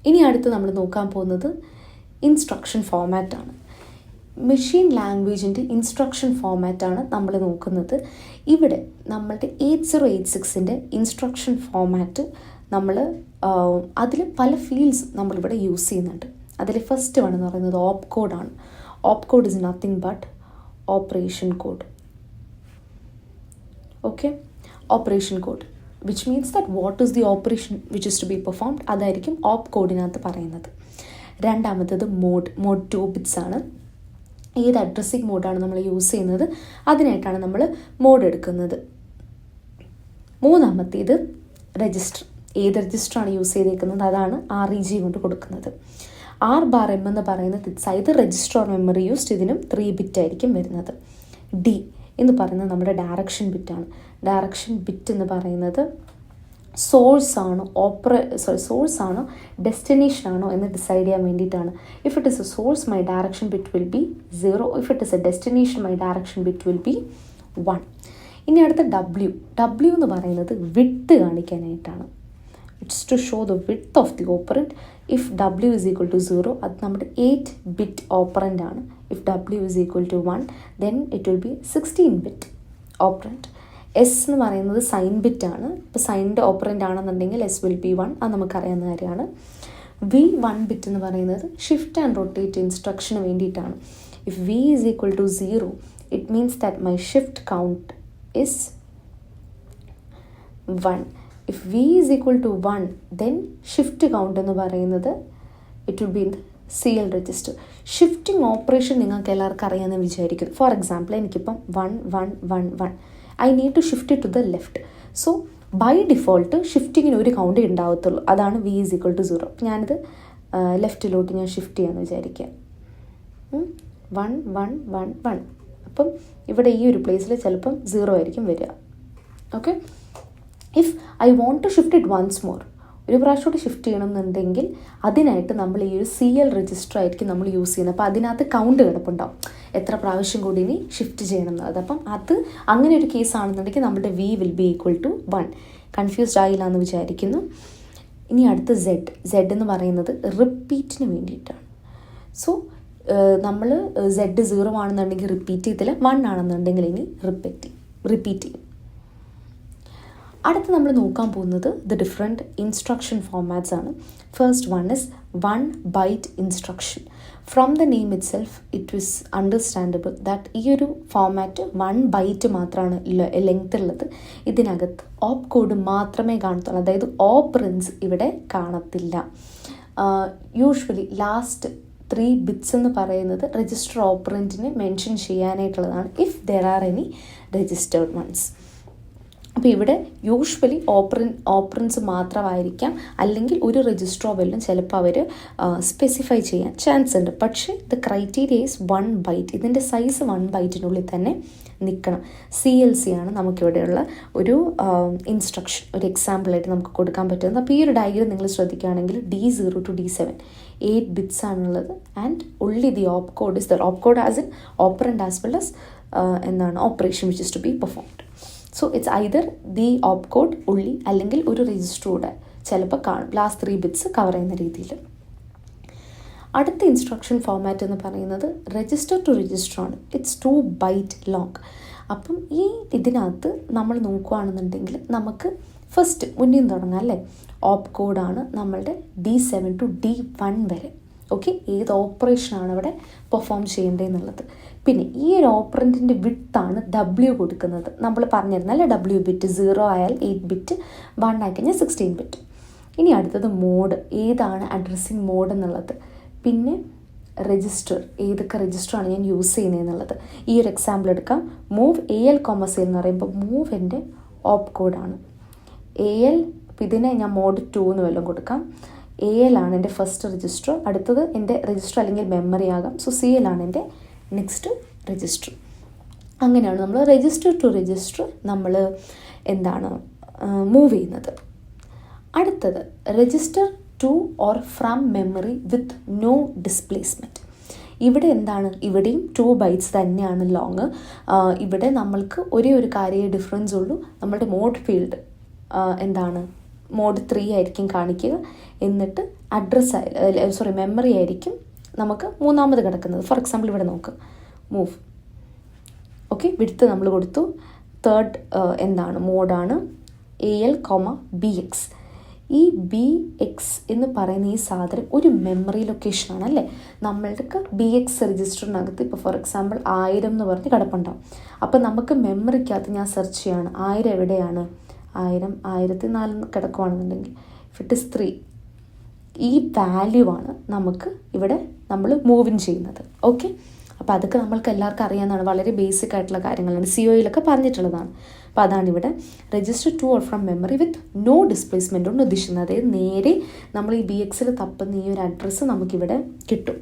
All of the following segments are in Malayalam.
ഇനി അടുത്ത് നമ്മൾ നോക്കാൻ പോകുന്നത് ഇൻസ്ട്രക്ഷൻ ഫോമാറ്റാണ്. മെഷീൻ ലാംഗ്വേജിൻ്റെ ഇൻസ്ട്രക്ഷൻ ഫോമാറ്റാണ് നമ്മൾ നോക്കുന്നത്. ഇവിടെ നമ്മളുടെ 8086-ൻ്റെ ഇൻസ്ട്രക്ഷൻ ഫോമാറ്റ് നമ്മൾ അതിൽ പല ഫീൽഡ്സ് നമ്മളിവിടെ യൂസ് ചെയ്യുന്നുണ്ട്. അതിൽ ഫസ്റ്റ് വൺ എന്ന് പറയുന്നത് ഓപ്പ് കോഡാണ്. Op code is nothing but operation code. Okay, operation code which means that what is the operation which is to be performed, അതായിരിക്കും ഓപ്പ് കോഡിനകത്ത് പറയുന്നത്. രണ്ടാമത്തേത് മോഡ് 2 bits ആണ്. ഏത് അഡ്രസ്സിംഗ് മോഡാണ് നമ്മൾ യൂസ് ചെയ്യുന്നത് അതിനായിട്ടാണ് നമ്മൾ മോഡ് എടുക്കുന്നത്. മൂന്നാമത്തേത് രജിസ്റ്റർ. ഏത് രജിസ്റ്ററാണ് യൂസ് ചെയ്തേക്കുന്നത് അതാണ് REG കൊണ്ട് കൊടുക്കുന്നത്. R⁻M എന്ന് പറയുന്നത് it's either register or memory used. ഇതിനും 3 bit ആയിരിക്കും വരുന്നത്. D എന്ന് പറയുന്നത് നമ്മുടെ ഡയറക്ഷൻ ബിറ്റാണ്. ഡയറക്ഷൻ ബിറ്റ് എന്ന് പറയുന്നത് സോഴ്സ് ആണോ സോഴ്സ് ആണോ ഡെസ്റ്റിനേഷൻ ആണോ എന്ന് ഡിസൈഡ് ചെയ്യാൻ വേണ്ടിയിട്ടാണ്. If it is a source my direction bit will be 0. If it is a destination my direction bit will be 1. ഇനി അടുത്ത W എന്ന് പറയുന്നത് വിഡ്ത്ത് കാണിക്കാനായിട്ടാണ്. It's to show the width of the operand. If W is equal to 0 അത് നമ്മുടെ 8 bit ഓപ്പറൻ്റ് ആണ്. If W is equal to 1 then it will be 16 bit operant. S എന്ന് പറയുന്നത് സൈൻ ബിറ്റ് ആണ്. ഇപ്പോൾ സൈനിൻ്റെ ഓപ്പറൻ്റ് ആണെന്നുണ്ടെങ്കിൽ S will be 1, അത് നമുക്കറിയാവുന്ന കാര്യമാണ്. V1 bit എന്ന് പറയുന്നത് ഷിഫ്റ്റ് ആൻഡ് റൊട്ടേറ്റ് ഇൻസ്ട്രക്ഷന് വേണ്ടിയിട്ടാണ്. If V is equal to 0 it means that my shift count is 1. If V is equal to 1 then shift count എന്ന് പറയുന്നത് it will be in the CL register. Shifting operation നിങ്ങൾക്ക് എല്ലാവർക്കും അറിയാമെന്ന് വിചാരിക്കുന്നു. ഫോർ എക്സാമ്പിൾ എനിക്കിപ്പം 1 1 1 1 I need to shift it to the left. So by default ഷിഫ്റ്റിങ്ങിന് ഒരു കൗണ്ട് ഉണ്ടാവത്തുള്ളൂ. അതാണ് V is equal to 0. ഞാനിത് ലെഫ്റ്റിലോട്ട് ഞാൻ ഷിഫ്റ്റ് ചെയ്യാമെന്ന് വിചാരിക്കാം. 1 1 1 1. അപ്പം ഇവിടെ ഈ ഒരു പ്ലേസിൽ ചിലപ്പം 0 ആയിരിക്കും വരിക. Okay, if I want to shift it once more, ഒരു പ്രാവശ്യത്തോട്ട് ഷിഫ്റ്റ് ചെയ്യണമെന്നുണ്ടെങ്കിൽ അതിനായിട്ട് നമ്മൾ ഈ ഒരു CL രജിസ്റ്റർ ആയിരിക്കും നമ്മൾ യൂസ് ചെയ്യുന്നത്. അപ്പോൾ അതിനകത്ത് കൗണ്ട് കിടപ്പുണ്ടാവും എത്ര പ്രാവശ്യം കൂടി ഇനി ഷിഫ്റ്റ് ചെയ്യണം എന്നുള്ളത്. അപ്പം അത് അങ്ങനെ ഒരു കേസ് ആണെന്നുണ്ടെങ്കിൽ നമ്മുടെ V will be equal to 1. Confused ആയില്ല എന്ന് വിചാരിക്കുന്നു. ഇനി അടുത്ത് Z എന്ന് പറയുന്നത് റിപ്പീറ്റിന് വേണ്ടിയിട്ടാണ്. സോ നമ്മൾ Z 0 ആണെന്നുണ്ടെങ്കിൽ റിപ്പീറ്റ് ചെയ്തില്ല, 1 ആണെന്നുണ്ടെങ്കിൽ ഇനി റിപ്പീറ്റ് ചെയ്യും. അടുത്ത് നമ്മൾ നോക്കാൻ പോകുന്നത് ദ ഡിഫറെൻറ്റ് ഇൻസ്ട്രക്ഷൻ ഫോമാറ്റ്സ് ആണ്. First one is 1 byte instruction. From the name it self it is understandable that ഈ ഒരു ഫോമാറ്റ് 1 byte മാത്രമാണ് ലെങ്ത് ഉള്ളത്. ഇതിനകത്ത് ഓപ്പ് കോഡ് മാത്രമേ കാണത്തുള്ളൂ, അതായത് ഓപ്പറൻസ് ഇവിടെ കാണത്തില്ല. യൂഷ്വലി ലാസ്റ്റ് 3 bits എന്ന് പറയുന്നത് രജിസ്റ്റർ ഓപ്പറൻറ്റിനെ മെൻഷൻ ചെയ്യാനായിട്ടുള്ളതാണ് if there are any registered ones. അപ്പോൾ ഇവിടെ യൂഷ്വലി ഓപ്പറൻസ് മാത്രമായിരിക്കാം, അല്ലെങ്കിൽ ഒരു രജിസ്റ്ററോ വല്ലതും ചിലപ്പോൾ അവർ സ്പെസിഫൈ ചെയ്യാൻ ചാൻസ് ഉണ്ട്. പക്ഷേ ദ ക്രൈറ്റീരിയ ഈസ് 1 byte. ഇതിൻ്റെ സൈസ് 1 byteനുള്ളിൽ തന്നെ നിൽക്കണം. CLC ആണ് നമുക്കിവിടെയുള്ള ഒരു ഇൻസ്ട്രക്ഷൻ, ഒരു എക്സാമ്പിളായിട്ട് നമുക്ക് കൊടുക്കാൻ പറ്റുന്നത്. അപ്പോൾ ഈ ഒരു ഡയഗ്രം നിങ്ങൾ ശ്രദ്ധിക്കുകയാണെങ്കിൽ D0 to D7 8 bits ആണുള്ളത്. And only the op code is the op code as in operand as well as എന്താണ് operation which is to be performed. So it's either the op code only അല്ലെങ്കിൽ ഒരു രജിസ്റ്ററൂടെ ചിലപ്പോൾ കാണും ലാസ്റ്റ് 3 bits കവർ ചെയ്യുന്ന രീതിയിൽ. അടുത്ത ഇൻസ്ട്രക്ഷൻ ഫോമാറ്റ് എന്ന് പറയുന്നത് രജിസ്റ്റർ ടു രജിസ്റ്റർ ആണ്. It's 2 byte long. അപ്പം ഈ ഇതിനകത്ത് നമ്മൾ നോക്കുകയാണെന്നുണ്ടെങ്കിൽ നമുക്ക് ഫസ്റ്റ് മുന്നിൽ നിന്ന് തുടങ്ങാം അല്ലേ. ഓപ്പ് കോഡാണ് നമ്മളുടെ D7 to D1 വരെ. ഓക്കെ, ഏത് ഓപ്പറേഷനാണ് അവിടെ പെർഫോം ചെയ്യേണ്ടതെന്നുള്ളത്. പിന്നെ ഈ ഒരു ഓപ്പറൻറ്റിൻ്റെ വിഡ്ത്താണ് W കൊടുക്കുന്നത്. നമ്മൾ പറഞ്ഞിരുന്നല്ലേ W ബിറ്റ് 0 ആയാൽ 8 bit, 1 ആയി കഴിഞ്ഞാൽ 16 bit. ഇനി അടുത്തത് മോഡ്, ഏതാണ് അഡ്രസ്സിങ് മോഡ് എന്നുള്ളത്. പിന്നെ രജിസ്റ്റർ, ഏതൊക്കെ രജിസ്റ്ററാണ് ഞാൻ യൂസ് ചെയ്യുന്നതെന്നുള്ളത്. ഈ ഒരു എക്സാമ്പിൾ എടുക്കാം. മൂവ് AL, C എന്ന് പറയുമ്പോൾ മൂവ് എൻ്റെ ഓപ്പ് കോഡാണ്. AL, ഇതിനെ ഞാൻ മോഡ് 2 എന്ന് വല്ലതും കൊടുക്കാം. AL ആണ് എൻ്റെ ഫസ്റ്റ് രജിസ്റ്റർ, അടുത്തത് എൻ്റെ രജിസ്റ്റർ അല്ലെങ്കിൽ മെമ്മറി ആകാം. സോ CL ആണ് എൻ്റെ നെക്സ്റ്റ് രജിസ്റ്റർ. അങ്ങനെയാണ് നമ്മൾ രജിസ്റ്റർ ടു രജിസ്റ്റർ നമ്മൾ എന്താണ് മൂവ് ചെയ്യുന്നത്. അടുത്തത് register to or from memory with no displacement. ഇവിടെ എന്താണ്, ഇവിടെയും 2 bytes തന്നെയാണ് ലോങ്. ഇവിടെ നമ്മൾക്ക് ഒരേ ഒരു കാര്യമേ ഡിഫറൻസ് ഉള്ളൂ. നമ്മളുടെ മോഡ് ഫീൽഡ് എന്താണ് മോഡ് 3 ആയിരിക്കും കാണിക്കുക. എന്നിട്ട് മെമ്മറി ആയിരിക്കും നമുക്ക് മൂന്നാമത് കിടക്കുന്നത്. ഫോർ എക്സാമ്പിൾ ഇവിടെ നോക്കുക, മൂവ്. ഓക്കെ, വിഡ്ത്ത് നമ്മൾ കൊടുത്തു. തേർഡ് മോഡാണ് AL, BX. ഈ BX എന്ന് പറയുന്ന ഈ സാധനം ഒരു മെമ്മറി ലൊക്കേഷനാണ് അല്ലേ. നമ്മൾക്ക് BX രജിസ്റ്ററിനകത്ത് ഇപ്പോൾ ഫോർ എക്സാമ്പിൾ 1000 എന്ന് പറഞ്ഞ് കിടപ്പുണ്ടാവും. അപ്പോൾ നമുക്ക് മെമ്മറിക്കകത്ത് ഞാൻ സെർച്ച് ചെയ്യാണ് 1000 എവിടെയാണ്, 1004 കിടക്കുകയാണെന്നുണ്ടെങ്കിൽ ഇറ്റ് ഇസ് 3. ഈ വാല്യൂ ആണ് നമുക്ക് ഇവിടെ നമ്മൾ മൂവിൻ ചെയ്യുന്നത്. ഓക്കെ, അപ്പോൾ അതൊക്കെ നമ്മൾക്ക് എല്ലാവർക്കും അറിയാവുന്നതാണ്, വളരെ ബേസിക് ആയിട്ടുള്ള കാര്യങ്ങളാണ്, COയിലൊക്കെ പറഞ്ഞിട്ടുള്ളതാണ്. അപ്പോൾ അതാണ് ഇവിടെ register to or from memory with no displacement കൊണ്ട് ഉദ്ദേശിക്കുന്നത്. അതായത് നേരെ നമ്മൾ ഈ BXൽ തപ്പുന്ന ഈ ഒരു അഡ്രസ്സ് നമുക്കിവിടെ കിട്ടും.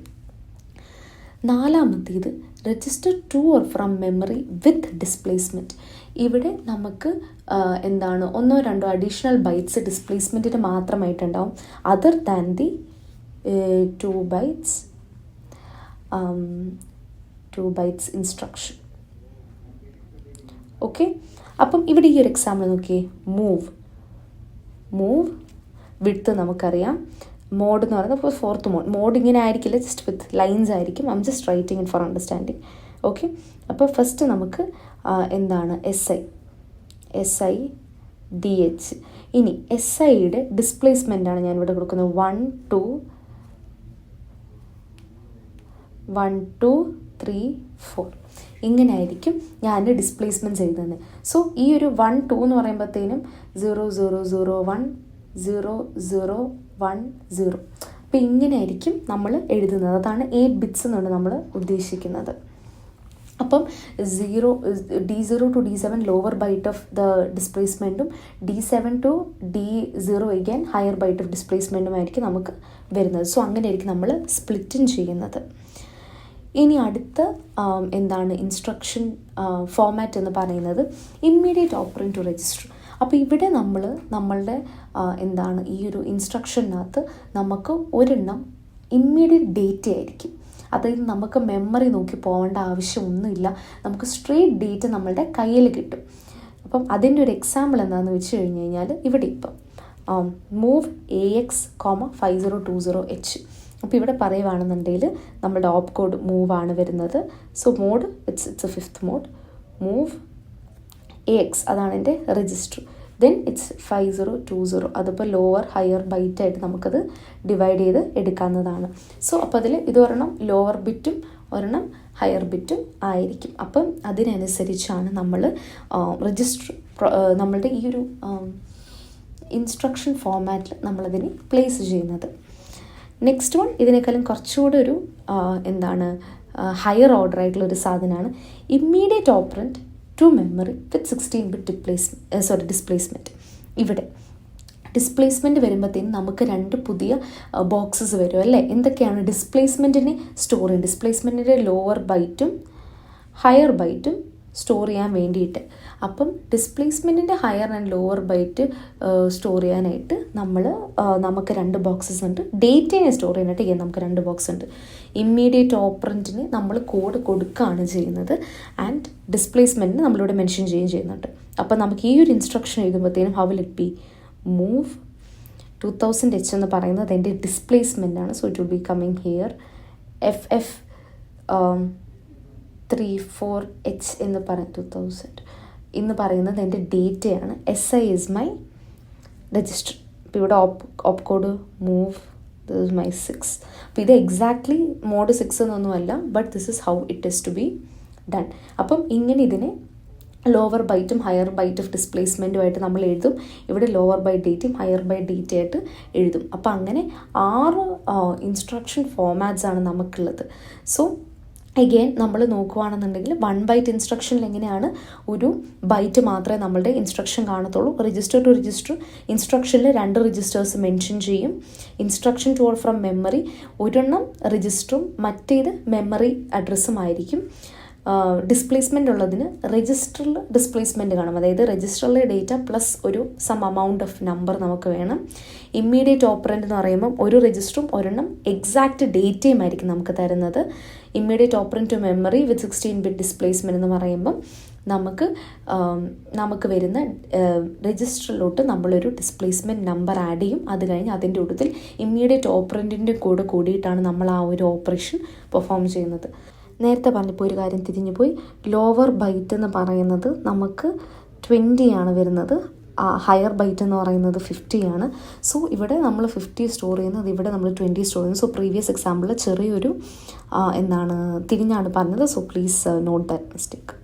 നാലാമത്തേത് register to or from memory with displacement. ഇവിടെ നമുക്ക് ഒന്നോ രണ്ടോ അഡീഷണൽ ബൈറ്റ്സ് ഡിസ്പ്ലേസ്മെൻറ്റിന് മാത്രമായിട്ടുണ്ടാവും, other than the 2 bytes instruction. Okay, അപ്പം ഇവിടെ ഈ ഒരു എക്സാമ്പിൾ നോക്കിയേ, മൂവ് വിഡ്ത്ത് നമുക്കറിയാം. മോഡ് എന്ന് പറയുന്നത് ഫോർത്ത് മോഡ് ഇങ്ങനെ ആയിരിക്കില്ല, ജസ്റ്റ് വിത്ത് ലൈൻസ് ആയിരിക്കും. I am just writing in for understanding. Okay, അപ്പോൾ ഫസ്റ്റ് നമുക്ക് SI DH. ഇനി SIയുടെ ഡിസ്പ്ലേസ്മെൻ്റാണ് ഞാൻ ഇവിടെ കൊടുക്കുന്നത്. 1 2 3 4 ഇങ്ങനെ ആയിരിക്കും ഞാൻ ഡിസ്പ്ലേസ്മെൻറ്റ് ചെയ്തത്. സോ ഈ ഒരു 1 2 എന്ന് പറയുമ്പോഴത്തേനും 0 0 0 1 0 0 1 0. അപ്പോൾ ഇങ്ങനെ ആയിരിക്കും നമ്മൾ എഴുതുന്നത്. അതാണ് 8 ബിറ്റ്സ് എന്നുകൊണ്ട് നമ്മൾ ഉദ്ദേശിക്കുന്നത്. അപ്പം D0 to D7 lower byte of the ഡിസ്പ്ലേസ്മെൻറ്റും D7 to D0 again higher byte of ഡിസ്പ്ലേസ്മെൻറ്റും ആയിരിക്കും നമുക്ക് വരുന്നത്. സോ അങ്ങനെ ആയിരിക്കും നമ്മൾ സ്പ്ലിറ്റും ചെയ്യുന്നത്. ഇനി അടുത്ത ഇൻസ്ട്രക്ഷൻ ഫോമാറ്റ് എന്ന് പറയുന്നത് ഇമ്മീഡിയറ്റ് ഓപ്പറൻറ്റ് ടു രജിസ്റ്റർ. അപ്പോൾ ഇവിടെ നമ്മളുടെ ഈ ഒരു ഇൻസ്ട്രക്ഷനകത്ത് നമുക്ക് ഒരെണ്ണം ഇമ്മീഡിയറ്റ് ഡേറ്റ ആയിരിക്കും. അതായത് നമുക്ക് മെമ്മറി നോക്കി പോകേണ്ട ആവശ്യമൊന്നുമില്ല, നമുക്ക് സ്ട്രെയിറ്റ് ഡേറ്റ നമ്മളുടെ കയ്യിൽ കിട്ടും. അപ്പം അതിൻ്റെ ഒരു എക്സാമ്പിൾ എന്താണെന്ന് വെച്ച് കഴിഞ്ഞ് കഴിഞ്ഞാൽ ഇവിടെ ഇപ്പം മൂവ് AX, 5020H. അപ്പോൾ ഇവിടെ പറയുകയാണെന്നുണ്ടെങ്കിൽ നമ്മുടെ ഓപ്പ് കോഡ് മൂവാണ് വരുന്നത്. So mode it's a 5th mode. Move AX അതാണ് എൻ്റെ രജിസ്റ്റർ. Then it's 5020. അതിപ്പോൾ ലോവർ ഹയർ ബൈറ്റായിട്ട് നമുക്കത് ഡിവൈഡ് ചെയ്ത് എടുക്കാവുന്നതാണ്. സോ അപ്പോൾ അതിൽ ഇതൊരെണ്ണം ലോവർ ബിറ്റും ഒരെണ്ണം ഹയർ ബിറ്റും ആയിരിക്കും. അപ്പം അതിനനുസരിച്ചാണ് നമ്മൾ നമ്മളുടെ ഈ ഒരു ഇൻസ്ട്രക്ഷൻ ഫോമാറ്റിൽ നമ്മളതിനെ പ്ലേസ് ചെയ്യുന്നത്. നെക്സ്റ്റ് വൺ ഇതിനേക്കാളും കുറച്ചുകൂടെ ഒരു ഹയർ ഓർഡർ ആയിട്ടുള്ള ഒരു സാധനമാണ് immediate operand to memory with 16-bit displacement. ഇവിടെ ഡിസ്പ്ലേസ്മെൻറ്റ് വരുമ്പോഴത്തേനും നമുക്ക് 2 പുതിയ ബോക്സസ് വരും അല്ലേ. എന്തൊക്കെയാണ് ഡിസ്പ്ലേസ്മെൻറ്റിനെ സ്റ്റോർ ചെയ്യും, ഡിസ്പ്ലേസ്മെൻറ്റിൻ്റെ ലോവർ ബൈറ്റും ഹയർ ബൈറ്റും സ്റ്റോർ ചെയ്യാൻ വേണ്ടിയിട്ട്. അപ്പം ഡിസ്പ്ലേസ്മെൻറ്റിൻ്റെ higher and lower byte store ചെയ്യാനായിട്ട് നമുക്ക് 2 ബോക്സസ് ഉണ്ട്. ഡേറ്റയെ സ്റ്റോർ ചെയ്യാനായിട്ട് നമുക്ക് 2 ബോക്സ് ഉണ്ട്. ഇമ്മീഡിയറ്റ് ഓപ്പറൻറ്റിന് നമ്മൾ കോഡ് കൊടുക്കുകയാണ് ചെയ്യുന്നത്, ആൻഡ് ഡിസ്പ്ലേസ്മെൻറ്റിന് നമ്മളിവിടെ മെൻഷൻ ചെയ്യുന്നുണ്ട്. അപ്പം നമുക്ക് ഈ ഒരു ഇൻസ്ട്രക്ഷൻ എഴുതുമ്പോഴത്തേനും how will it be, move 2000H എന്ന് പറയുന്നത് എൻ്റെ ഡിസ്പ്ലേസ്മെൻറ്റാണ്. So it will be coming here. FF 34H എന്ന് പറയും 2000 എന്ന് പറയുന്നത് എൻ്റെ ഡേറ്റയാണ്. SI is my register. അപ്പോൾ ഇവിടെ op code move, this is my 6. അപ്പോൾ ഇത് എക്സാക്ട്ലി മോഡ് 6 എന്നൊന്നുമല്ല, but this is how it is to be done. അപ്പം ഇങ്ങനെ ഇതിനെ ലോവർ ബൈറ്റും ഹയർ ബൈറ്റ് ഓഫ് ഡിസ്പ്ലേസ്മെൻറ്റുമായിട്ട് നമ്മൾ എഴുതും. ഇവിടെ ലോവർ ബൈറ്റ് ഡേറ്റയും ഹയർ ബൈറ്റ് ഡേറ്റയായിട്ട് എഴുതും. അപ്പോൾ അങ്ങനെ 6 ഇൻസ്ട്രക്ഷൻ ഫോമാറ്റ്സ് ആണ് നമുക്കുള്ളത്. സോ അഗെയിൻ നമ്മൾ നോക്കുകയാണെന്നുണ്ടെങ്കിൽ 1 ബൈറ്റ് ഇൻസ്ട്രക്ഷനിൽ എങ്ങനെയാണ് ഒരു ബൈറ്റ് മാത്രമേ നമ്മളുടെ ഇൻസ്ട്രക്ഷൻ കാണത്തുള്ളൂ. രജിസ്റ്റർ ടു രജിസ്റ്റർ ഇൻസ്ട്രക്ഷനിൽ 2 രജിസ്റ്റേഴ്സ് മെൻഷൻ ചെയ്യും. Instruction to or from memory ഒരെണ്ണം രജിസ്റ്ററും മറ്റേത് മെമ്മറി അഡ്രസ്സും ആയിരിക്കും. ഡിസ്പ്ലേസ്മെൻ്റ് ഉള്ളതിന് രജിസ്റ്ററിൽ ഡിസ്പ്ലേസ്മെൻറ്റ് കാണും. അതായത് രജിസ്റ്ററിലെ ഡേറ്റ പ്ലസ് ഒരു സം amount ഓഫ് നമ്പർ നമുക്ക് വേണം. ഇമ്മീഡിയറ്റ് ഓപ്പറൻറ്റ് എന്ന് പറയുമ്പം ഒരു രജിസ്റ്ററും ഒരെണ്ണം എക്സാക്റ്റ് ഡേറ്റയും ആയിരിക്കും നമുക്ക് തരുന്നത്. Immediate operand to memory with 16-bit displacement എന്ന് പറയുമ്പം നമുക്ക് വരുന്ന രജിസ്റ്ററിലോട്ട് നമ്മളൊരു ഡിസ്പ്ലേസ്മെൻറ്റ് നമ്പർ ആഡ് ചെയ്യും. അത് കഴിഞ്ഞ് അതിൻ്റെ കൂട്ടത്തിൽ ഇമ്മീഡിയറ്റ് ഓപ്പറൻറ്റിൻ്റെ കൂടെ കൂടിയിട്ടാണ് നമ്മൾ ആ ഒരു ഓപ്പറേഷൻ പെർഫോം ചെയ്യുന്നത്. നേരത്തെ പറഞ്ഞപ്പോൾ ഒരു കാര്യം തിരിഞ്ഞു പോയി. ലോവർ ബൈറ്റ് എന്ന് പറയുന്നത് നമുക്ക് 20 ആണ് വരുന്നത്, ഹയർ ബൈറ്റ് എന്ന് പറയുന്നത് 50 ആണ്. സോ ഇവിടെ നമ്മൾ 50 സ്റ്റോർ ചെയ്യുന്നത്, ഇവിടെ നമ്മൾ 20 സ്റ്റോർ ചെയ്യുന്നത്. സോ പ്രീവിയസ് എക്സാമ്പിളിൽ ചെറിയൊരു തിരിഞ്ഞാണ് പറഞ്ഞത്. So please note that mistake.